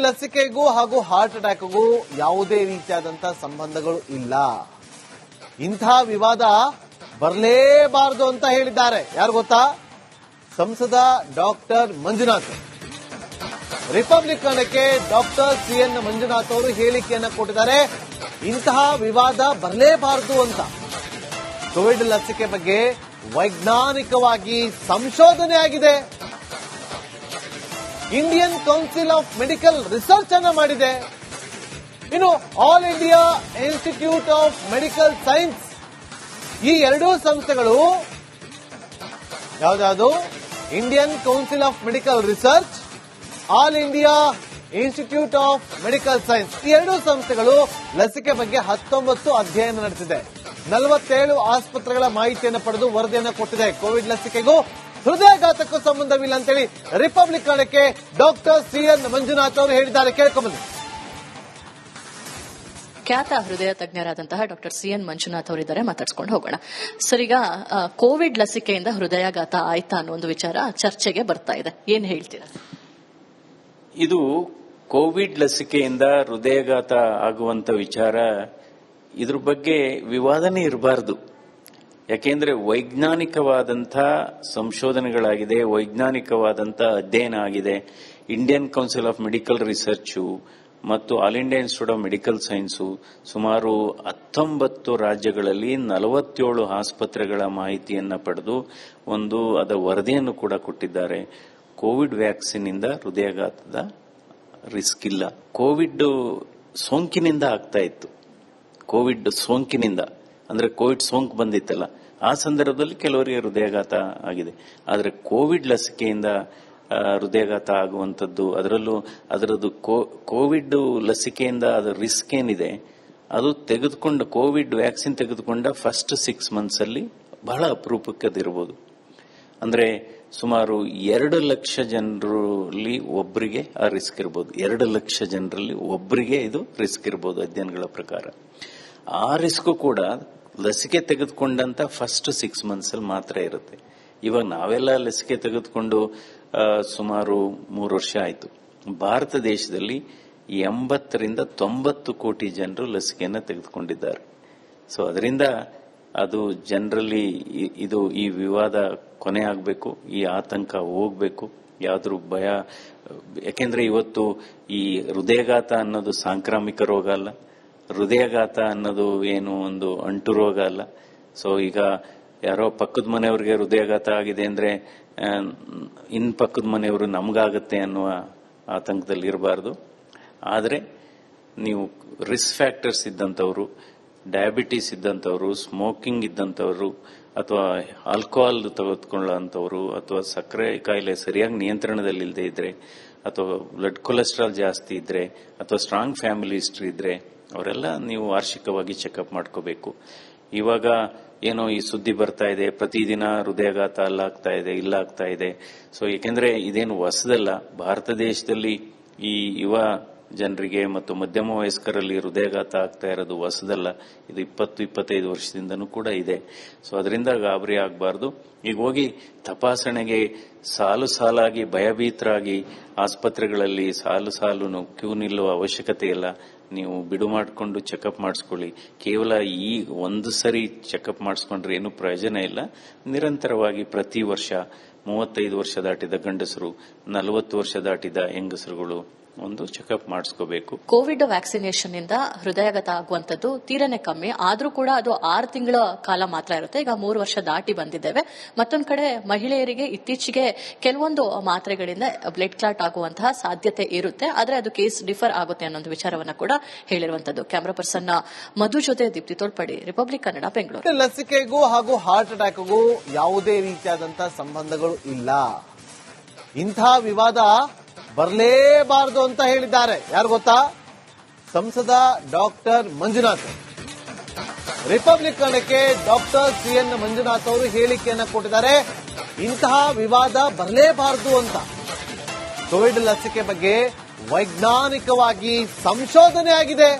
ಲಸಿಕೆಗೂ ಹಾಗೂ ಹಾರ್ಟ್ ಅಟ್ಯಾಕ್ಗೂ ಯಾವುದೇ ರೀತಿಯಾದಂತಹ ಸಂಬಂಧಗಳು ಇಲ್ಲ. ಇಂಥ ವಿವಾದ ಬರಲೇಬಾರದು ಅಂತ ಹೇಳಿದ್ದಾರೆ. ಯಾರು ಗೊತ್ತಾ? ಸಂಸದ ಡಾಕ್ಟರ್ ಮಂಜುನಾಥ್. ರಿಪಬ್ಲಿಕನ್ಗೆ ಡಾಕ್ಟರ್ ಸಿಎನ್ ಮಂಜುನಾಥ್ ಅವರು ಹೇಳಿಕೆಯನ್ನ ಕೊಟ್ಟಿದ್ದಾರೆ. ಇಂತಹ ವಿವಾದ ಬರಲೇಬಾರದು ಅಂತ. ಕೋವಿಡ್ ಲಸಿಕೆ ಬಗ್ಗೆ ವೈಜ್ಞಾನಿಕವಾಗಿ ಸಂಶೋಧನೆ ಆಗಿದೆ. Indian council of medical research ಅನ್ನ ಮಾಡಿದೆ. ಇನ್ನು all India institute of medical science, ಈ ಎರಡೂ ಸಂಸ್ಥೆಗಳು ಯಾವ್ದಾದ್ರು Indian council of medical research, all India institute of medical science, ಈ ಎರಡೂ ಸಂಸ್ಥೆಗಳು ಲಸಿಕೆ ಬಗ್ಗೆ 19 ಅಧ್ಯಯನ ನಡೆಸಿದೆ. 47 ಆಸ್ಪತ್ರೆಗಳ ಮಾಹಿತಿಯನ್ನು ಪಡೆದು ವರದಿಯನ್ನು ಕೊಟ್ಟಿದೆ. ಕೋವಿಡ್ ಲಸಿಕೆಗೂ ಹೃದಯಾಘಾತಕ್ಕೂ ಸಂಬಂಧವಿಲ್ಲ ಅಂತೇಳಿ ರಿಪಬ್ಲಿಕ್ ಕನ್ನಡಕ್ಕೆ ಡಾಕ್ಟರ್ ಸಿಎನ್ ಮಂಜುನಾಥ್ ಅವರು ಹೇಳಿದ್ದಾರೆ. ಕೇಳ್ಕೊಂಬಂದು ಖ್ಯಾತ ಹೃದಯ ತಜ್ಞರಾದಂತಹ ಡಾಕ್ಟರ್ ಸಿಎನ್ ಮಂಜುನಾಥ್ ಅವರಿದ್ದಾರೆ, ಮಾತಾಡ್ಸ್ಕೊಂಡು ಹೋಗೋಣ. ಸರ್, ಈಗ ಕೋವಿಡ್ ಲಸಿಕೆಯಿಂದ ಹೃದಯಾಘಾತ ಆಯ್ತಾ ಅನ್ನೋ ಒಂದು ವಿಚಾರ ಚರ್ಚೆಗೆ ಬರ್ತಾ ಇದೆ, ಏನ್ ಹೇಳ್ತೀರಾ? ಇದು ಕೋವಿಡ್ ಲಸಿಕೆಯಿಂದ ಹೃದಯಾಘಾತ ಆಗುವಂತ ವಿಚಾರ, ಇದ್ರ ಬಗ್ಗೆ ವಿವಾದನೆ ಇರಬಾರದು. ಯಾಕೆಂದ್ರೆ ವೈಜ್ಞಾನಿಕವಾದಂಥ ಸಂಶೋಧನೆಗಳಾಗಿದೆ, ವೈಜ್ಞಾನಿಕವಾದಂಥ ಅಧ್ಯಯನ ಆಗಿದೆ. Indian council of medical research ಮತ್ತು all India institute of medical science ಸುಮಾರು 19 ರಾಜ್ಯಗಳಲ್ಲಿ 47 ಆಸ್ಪತ್ರೆಗಳ ಮಾಹಿತಿಯನ್ನ ಪಡೆದು ಅದರ ವರದಿಯನ್ನು ಕೂಡ ಕೊಟ್ಟಿದ್ದಾರೆ. ಕೋವಿಡ್ ವ್ಯಾಕ್ಸಿನ್ ಇಂದ ಹೃದಯಾಘಾತದ ರಿಸ್ಕ್ ಇಲ್ಲ. ಕೋವಿಡ್ ಸೋಂಕಿನಿಂದ ಆಗ್ತಾ ಇತ್ತು. ಕೋವಿಡ್ ಸೋಂಕಿನಿಂದ ಅಂದ್ರೆ ಕೋವಿಡ್ ಸೋಂಕು ಬಂದಿತ್ತಲ್ಲ, ಆ ಸಂದರ್ಭದಲ್ಲಿ ಕೆಲವರಿಗೆ ಹೃದಯಾಘಾತ ಆಗಿದೆ. ಆದರೆ ಕೋವಿಡ್ ಲಸಿಕೆಯಿಂದ ಹೃದಯಾಘಾತ ಆಗುವಂಥದ್ದು, ಅದರದ್ದು ಕೋವಿಡ್ ಲಸಿಕೆಯಿಂದ ಅದರ ರಿಸ್ಕ್ ಏನಿದೆ ಅದು ಕೋವಿಡ್ ವ್ಯಾಕ್ಸಿನ್ ತೆಗೆದುಕೊಂಡ ಫಸ್ಟ್ 6 months ಅಲ್ಲಿ ಬಹಳ ಅಪರೂಪಕ್ಕೆ ಅದಿರಬಹುದು. ಅಂದ್ರೆ ಸುಮಾರು 2 ಲಕ್ಷ ಜನರಲ್ಲಿ ಒಬ್ಬರಿಗೆ ಆ ರಿಸ್ಕ್ ಇರಬಹುದು. 2 ಲಕ್ಷ ಜನರಲ್ಲಿ ಒಬ್ಬರಿಗೆ ಇದು ರಿಸ್ಕ್ ಇರಬಹುದು ಅಧ್ಯಯನಗಳ ಪ್ರಕಾರ. ಆ ರಿಸ್ಕ್ ಕೂಡ ಲಸಿಕೆ ತೆಗೆದುಕೊಂಡಂತ ಫಸ್ಟ್ 6 months ಅಲ್ಲಿ ಮಾತ್ರ ಇರುತ್ತೆ. ಇವಾಗ ನಾವೆಲ್ಲ ಲಸಿಕೆ ತೆಗೆದುಕೊಂಡು ಸುಮಾರು 3 ವರ್ಷ ಆಯ್ತು. ಭಾರತ ದೇಶದಲ್ಲಿ 80 to 90 ಕೋಟಿ ಜನರು ಲಸಿಕೆಯನ್ನ ತೆಗೆದುಕೊಂಡಿದ್ದಾರೆ. ಸೊ ಅದರಿಂದ ಅದು ಜನರಲ್ಲಿ ಈ ವಿವಾದ ಕೊನೆ ಆಗಬೇಕು, ಈ ಆತಂಕ ಹೋಗ್ಬೇಕು, ಯಾವ್ದ್ರ ಭಯ. ಯಾಕೆಂದ್ರೆ ಇವತ್ತು ಈ ಹೃದಯಾಘಾತ ಅನ್ನೋದು ಸಾಂಕ್ರಾಮಿಕ ರೋಗ ಅಲ್ಲ, ಹೃದಯಾಘಾತ ಅನ್ನೋದು ಏನು ಒಂದು ಅಂಟು ರೋಗ ಅಲ್ಲ. ಸೊ ಈಗ ಯಾರೋ ಪಕ್ಕದ ಮನೆಯವ್ರಿಗೆ ಹೃದಯಾಘಾತ ಆಗಿದೆ ಅಂದ್ರೆ ಇನ್ ಪಕ್ಕದ ಮನೆಯವರು ನಮ್ಗಾಗತ್ತೆ ಅನ್ನುವ ಆತಂಕದಲ್ಲಿ ಇರಬಾರ್ದು. ಆದರೆ ನೀವು ರಿಸ್ಕ್ ಫ್ಯಾಕ್ಟರ್ಸ್ ಇದ್ದಂಥವ್ರು, ಡಯಾಬಿಟಿಸ್ ಇದ್ದಂಥವ್ರು, ಸ್ಮೋಕಿಂಗ್ ಇದ್ದಂಥವ್ರು, ಅಥವಾ ಆಲ್ಕೋಹಾಲ್ ತೆಗೆದುಕೊಳ್ಳುವಂಥವ್ರು, ಅಥವಾ ಸಕ್ಕರೆ ಕಾಯಿಲೆ ಸರಿಯಾಗಿ ನಿಯಂತ್ರಣದಲ್ಲಿಲ್ಲದೆ ಇದ್ರೆ, ಅಥವಾ ಬ್ಲಡ್ ಕೊಲೆಸ್ಟ್ರಾಲ್ ಜಾಸ್ತಿ ಇದ್ರೆ, ಅಥವಾ ಸ್ಟ್ರಾಂಗ್ ಫ್ಯಾಮಿಲಿ ಹಿಸ್ಟ್ರಿ ಇದ್ರೆ ಅವರೆಲ್ಲ ನೀವು ವಾರ್ಷಿಕವಾಗಿ ಚೆಕಪ್ ಮಾಡ್ಕೋಬೇಕು. ಇವಾಗ ಏನೋ ಈ ಸುದ್ದಿ ಬರ್ತಾ ಇದೆ, ಪ್ರತಿದಿನ ಹೃದಯಾಘಾತ ಇಲ್ಲ ಆಗ್ತಾ ಇದೆ. ಸೊ ಏಕೆಂದ್ರೆ ಇದೇನು ಹೊಸದಲ್ಲ. ಭಾರತ ದೇಶದಲ್ಲಿ ಈ ಯುವ ಜನರಿಗೆ ಮತ್ತು ಮಧ್ಯಮ ವಯಸ್ಕರಲ್ಲಿ ಹೃದಯಾಘಾತ ಆಗ್ತಾ ಇರೋದು ಹೊಸದಲ್ಲ. ಇದು 20-25 ವರ್ಷದಿಂದನೂ ಕೂಡ ಇದೆ. ಸೊ ಅದರಿಂದ ಗಾಬರಿ ಆಗಬಾರ್ದು. ಈಗ ಹೋಗಿ ತಪಾಸಣೆಗೆ ಸಾಲಾಗಿ ಭಯಭೀತರಾಗಿ ಆಸ್ಪತ್ರೆಗಳಲ್ಲಿ ಸಾಲು ಕ್ಯೂ ನಿಲ್ಲುವ ಅವಶ್ಯಕತೆ ಇಲ್ಲ. ನೀವು ಬಿಡು ಮಾಡಿಕೊಂಡು ಚೆಕಪ್ ಮಾಡಿಸ್ಕೊಳ್ಳಿ. ಕೇವಲ ಈ ಒಂದು ಸರಿ ಚೆಕಪ್ ಮಾಡಿಸ್ಕೊಂಡ್ರೆ ಏನು ಪ್ರಯೋಜನ ಇಲ್ಲ. ನಿರಂತರವಾಗಿ ಪ್ರತಿ ವರ್ಷ 35 ವರ್ಷ ದಾಟಿದ ಗಂಡಸರು, 40 ವರ್ಷ ದಾಟಿದ ಹೆಂಗಸರುಗಳು ಒಂದು ಚೆಕಪ್ ಮಾಡಿಸ್ಕೋಬೇಕು. ಕೋವಿಡ್ ವ್ಯಾಕ್ಸಿನೇಷನ್ ಇಂದ ಹೃದಯಾಘಾತ ಆಗುವಂತದ್ದು ತೀರನೇ ಕಮ್ಮಿ, ಆದ್ರೂ ಕೂಡ ಅದು 6 ತಿಂಗಳ ಕಾಲ ಮಾತ್ರ ಇರುತ್ತೆ. ಈಗ 3 ವರ್ಷ ದಾಟಿ ಬಂದಿದ್ದೇವೆ. ಮತ್ತೊಂದು ಕಡೆ ಮಹಿಳೆಯರಿಗೆ ಇತ್ತೀಚೆಗೆ ಕೆಲವೊಂದು ಮಾತ್ರೆಗಳಿಂದ ಬ್ಲಡ್ ಕ್ಲಾಟ್ ಆಗುವಂತಹ ಸಾಧ್ಯತೆ ಇರುತ್ತೆ, ಆದ್ರೆ ಅದು ಕೇಸ್ ಡಿಫರ್ ಆಗುತ್ತೆ ಅನ್ನೋ ವಿಚಾರವನ್ನ ಕೂಡ ಹೇಳಿರುವಂತದ್ದು. ಕ್ಯಾಮರಾ ಪರ್ಸನ್ ಮಧು ಜೊತೆ ದೀಪ್ತಿ ತೋಳ್ಪಡಿ, ರಿಪಬ್ಲಿಕ್ ಕನ್ನಡ, ಬೆಂಗಳೂರು. ಲಸಿಕೆಗೂ ಹಾಗೂ ಹಾರ್ಟ್ ಅಟ್ಯಾಕ್ಗೂ ಯಾವುದೇ ರೀತಿಯಾದಂತಹ ಸಂಬಂಧಗಳು ಇಲ್ಲ. ಇಂಥ ವಿವಾದ ಬರಲೇಬಾರದು ಅಂತ ಹೇಳಿದ್ದಾರೆ. ಯಾರು ಗೊತ್ತಾ? ಸಂಸದ ಡಾಕ್ಟರ್ ಮಂಜುನಾಥ್. ರಿಪಬ್ಲಿಕ್ ಕನ್ನಡಕ್ಕೆ ಡಾಕ್ಟರ್ ಸಿಎನ್ ಮಂಜುನಾಥ್ ಅವರು ಹೇಳಿಕೆಯನ್ನ ಕೊಟ್ಟಿದ್ದಾರೆ. ಇಂತಹ ವಿವಾದ ಬರಲೇಬಾರದು ಅಂತ. ಕೋವಿಡ್ ಲಸಿಕೆ ಬಗ್ಗೆ ವೈಜ್ಞಾನಿಕವಾಗಿ ಸಂಶೋಧನೆ ಆಗಿದೆ.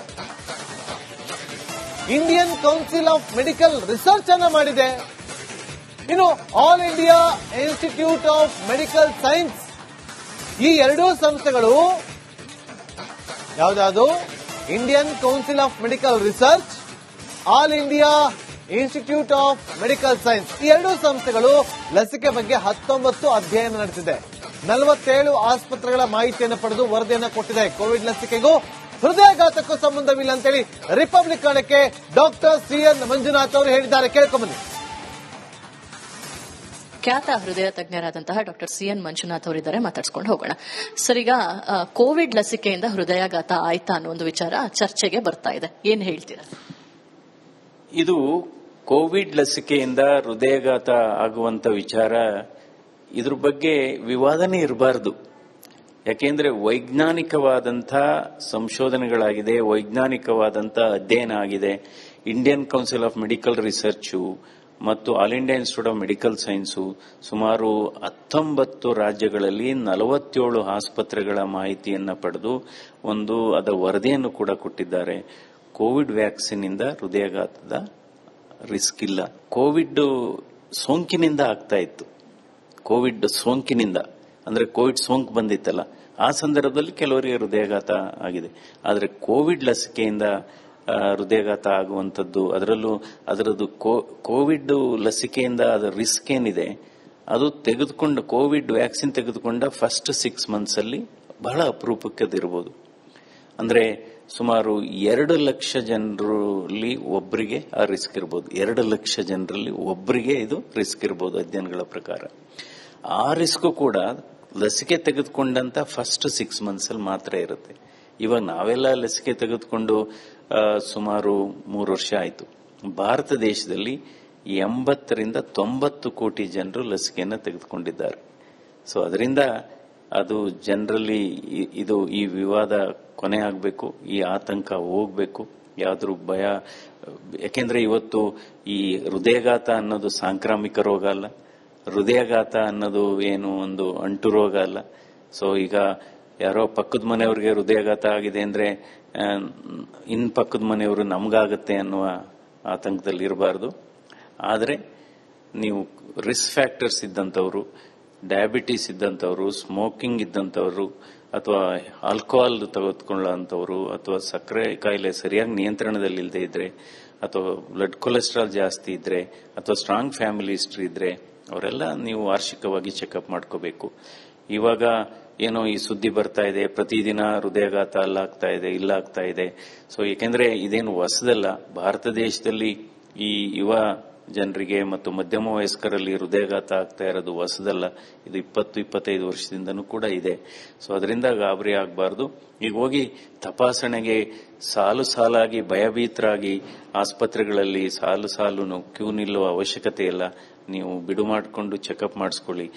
Indian council of medical research ಅನ್ನ ಮಾಡಿದೆ. ಇನ್ನು all India institute of medical science, ಈ ಎರಡೂ ಸಂಸ್ಥೆಗಳು ಯಾವ್ದಾವುದು Indian council of medical research, all India institute of medical science. ಈ ಎರಡೂ ಸಂಸ್ಥೆಗಳು ಲಸಿಕೆ ಬಗ್ಗೆ 19 ಅಧ್ಯಯನ ನಡೆಸಿದೆ. 47 ಆಸ್ಪತ್ರೆಗಳ ಮಾಹಿತಿಯನ್ನು ಪಡೆದು ವರದಿಯನ್ನು ಕೊಟ್ಟಿದೆ. ಕೋವಿಡ್ ಲಸಿಕೆಗೂ ಹೃದಯಾಘಾತಕ್ಕೂ ಸಂಬಂಧವಿಲ್ಲ ಅಂತೇಳಿ ರಿಪಬ್ಲಿಕ್ ಕನ್ನಡಕ್ಕೆ ಡಾಕ್ಟರ್ CN ಮಂಜುನಾಥ್ ಅವರು ಹೇಳಿದ್ದಾರೆ. ಕೇಳ್ಕೊಂಬನ್ನಿ. ಖ್ಯಾತ ಹೃದಯ ತಜ್ಞರಾದಂತಹ ಡಾಕ್ಟರ್ CN ಮಂಜುನಾಥ್ ಅವರಿದ್ದಾರೆ, ಮಾತಾಡ್ಸ್ಕೊಂಡು ಹೋಗೋಣ. ಸರ್, ಈಗ ಕೋವಿಡ್ ಲಸಿಕೆಯಿಂದ ಹೃದಯಾಘಾತ ಆಯ್ತಾ ಅನ್ನೋ ಒಂದು ವಿಚಾರ ಚರ್ಚೆಗೆ ಬರ್ತಾ ಇದೆ, ಏನ್ ಹೇಳ್ತೀರಾ? ಇದು ಕೋವಿಡ್ ಲಸಿಕೆಯಿಂದ ಹೃದಯಾಘಾತ ಆಗುವಂತ ವಿಚಾರ, ಇದ್ರ ಬಗ್ಗೆ ವಿವಾದನೆ ಇರಬಾರದು. ಯಾಕೆಂದ್ರೆ ವೈಜ್ಞಾನಿಕವಾದಂಥ ಸಂಶೋಧನೆಗಳಾಗಿದೆ, ವೈಜ್ಞಾನಿಕವಾದಂಥ ಅಧ್ಯಯನ ಆಗಿದೆ. Indian council of medical research ಮತ್ತು all India institute of medical science ಸುಮಾರು 19 ರಾಜ್ಯಗಳಲ್ಲಿ 47 ಆಸ್ಪತ್ರೆಗಳ ಮಾಹಿತಿಯನ್ನು ಪಡೆದು ಅದರ ವರದಿಯನ್ನು ಕೂಡ ಕೊಟ್ಟಿದ್ದಾರೆ. ಕೋವಿಡ್ ವ್ಯಾಕ್ಸಿನ್ ಇಂದ ಹೃದಯಾಘಾತದ ರಿಸ್ಕ್ ಇಲ್ಲ. ಕೋವಿಡ್ ಸೋಂಕಿನಿಂದ ಆಗ್ತಾ ಇತ್ತು. ಕೋವಿಡ್ ಸೋಂಕಿನಿಂದ ಅಂದ್ರೆ ಕೋವಿಡ್ ಸೋಂಕು ಬಂದಿತ್ತಲ್ಲ, ಆ ಸಂದರ್ಭದಲ್ಲಿ ಕೆಲವರಿಗೆ ಹೃದಯಾಘಾತ ಆಗಿದೆ. ಆದರೆ ಕೋವಿಡ್ ಲಸಿಕೆಯಿಂದ ಹೃದಯಾಘಾತ ಆಗುವಂಥದ್ದು, ಅದರದ್ದು ಕೋವಿಡ್ ಲಸಿಕೆಯಿಂದ ಅದರ ರಿಸ್ಕ್ ಏನಿದೆ ಅದು ಕೋವಿಡ್ ವ್ಯಾಕ್ಸಿನ್ ತೆಗೆದುಕೊಂಡ ಫಸ್ಟ್ 6 ಮಂತ್ಸ್ ಅಲ್ಲಿ ಬಹಳ ಅಪರೂಪಕ್ಕೆ ಅದಿರಬಹುದು. ಅಂದ್ರೆ ಸುಮಾರು 2 ಲಕ್ಷ ಜನರಲ್ಲಿ ಒಬ್ಬರಿಗೆ ಆ ರಿಸ್ಕ್ ಇರಬಹುದು. 2 ಲಕ್ಷ ಜನರಲ್ಲಿ ಒಬ್ಬರಿಗೆ ಇದು ರಿಸ್ಕ್ ಇರಬಹುದು ಅಧ್ಯಯನಗಳ ಪ್ರಕಾರ. ಆ ರಿಸ್ಕ್ ಕೂಡ ಲಸಿಕೆ ತೆಗೆದುಕೊಂಡಂತ ಫಸ್ಟ್ 6 ಮಂತ್ಸ್ ಅಲ್ಲಿ ಮಾತ್ರ ಇರುತ್ತೆ. ಇವಾಗ ನಾವೆಲ್ಲ ಲಸಿಕೆ ತೆಗೆದುಕೊಂಡು ಸುಮಾರು 3 ವರ್ಷ ಆಯಿತು. ಭಾರತ ದೇಶದಲ್ಲಿ 80 ರಿಂದ 90 ಕೋಟಿ ಜನರು ಲಸಿಕೆಯನ್ನು ತೆಗೆದುಕೊಂಡಿದ್ದಾರೆ. ಸೊ ಅದರಿಂದ ಅದು ಜನರಲ್ಲಿ ಈ ವಿವಾದ ಕೊನೆ ಆಗಬೇಕು, ಈ ಆತಂಕ ಹೋಗ್ಬೇಕು, ಯಾವ್ದ್ರ ಭಯ. ಯಾಕೆಂದ್ರೆ ಇವತ್ತು ಈ ಹೃದಯಾಘಾತ ಅನ್ನೋದು ಸಾಂಕ್ರಾಮಿಕ ರೋಗ ಅಲ್ಲ, ಹೃದಯಾಘಾತ ಅನ್ನೋದು ಏನು ಒಂದು ಅಂಟು ರೋಗ ಅಲ್ಲ. ಸೊ ಈಗ ಯಾರೋ ಪಕ್ಕದ ಮನೆಯವ್ರಿಗೆ ಹೃದಯಾಘಾತ ಆಗಿದೆ ಅಂದ್ರೆ ಇನ್ ಪಕ್ಕದ ಮನೆಯವರು ನಮ್ಗಾಗತ್ತೆ ಅನ್ನುವ ಆತಂಕದಲ್ಲಿ ಇರಬಾರ್ದು. ಆದರೆ ನೀವು ರಿಸ್ಕ್ ಫ್ಯಾಕ್ಟರ್ಸ್ ಇದ್ದಂಥವ್ರು, ಡಯಾಬಿಟಿಸ್ ಇದ್ದಂಥವ್ರು, ಸ್ಮೋಕಿಂಗ್ ಇದ್ದಂಥವ್ರು, ಅಥವಾ ಆಲ್ಕೋಹಾಲ್ ತೆಗೆದುಕೊಳ್ಳೋಂಥವ್ರು, ಅಥವಾ ಸಕ್ಕರೆ ಕಾಯಿಲೆ ಸರಿಯಾಗಿ ನಿಯಂತ್ರಣದಲ್ಲಿ ಇಲ್ಲದೆ ಇದ್ರೆ, ಅಥವಾ ಬ್ಲಡ್ ಕೊಲೆಸ್ಟ್ರಾಲ್ ಜಾಸ್ತಿ ಇದ್ರೆ, ಅಥವಾ ಸ್ಟ್ರಾಂಗ್ ಫ್ಯಾಮಿಲಿ ಹಿಸ್ಟ್ರಿ ಇದ್ರೆ ಅವರೆಲ್ಲ ನೀವು ವಾರ್ಷಿಕವಾಗಿ ಚೆಕಪ್ ಮಾಡ್ಕೋಬೇಕು. ಇವಾಗ ಏನೋ ಈ ಸುದ್ದಿ ಬರ್ತಾ ಇದೆ, ಪ್ರತಿದಿನ ಹೃದಯಾಘಾತ ಇಲ್ಲ ಆಗ್ತಾ ಇದೆ. ಸೊ ಏಕೆಂದ್ರೆ ಇದೇನು ಹೊಸದಲ್ಲ. ಭಾರತ ದೇಶದಲ್ಲಿ ಈ ಯುವ ಜನರಿಗೆ ಮತ್ತು ಮಧ್ಯಮ ವಯಸ್ಕರಲ್ಲಿ ಹೃದಯಾಘಾತ ಆಗ್ತಾ ಇರೋದು ಹೊಸದಲ್ಲ. ಇದು 20-25 ವರ್ಷದಿಂದನೂ ಕೂಡ ಇದೆ. ಸೊ ಅದರಿಂದ ಗಾಬರಿ ಆಗಬಾರ್ದು. ಈಗ ಹೋಗಿ ತಪಾಸಣೆಗೆ ಸಾಲಾಗಿ ಭಯಭೀತರಾಗಿ ಆಸ್ಪತ್ರೆಗಳಲ್ಲಿ ಸಾಲು ಕ್ಯೂ ನಿಲ್ಲುವ ಅವಶ್ಯಕತೆ ಇಲ್ಲ. ನೀವು ಬಿಡು ಮಾಡಿಕೊಂಡು ಚೆಕಪ್ ಮಾಡಿಸ್ಕೊಳ್ಳಿ.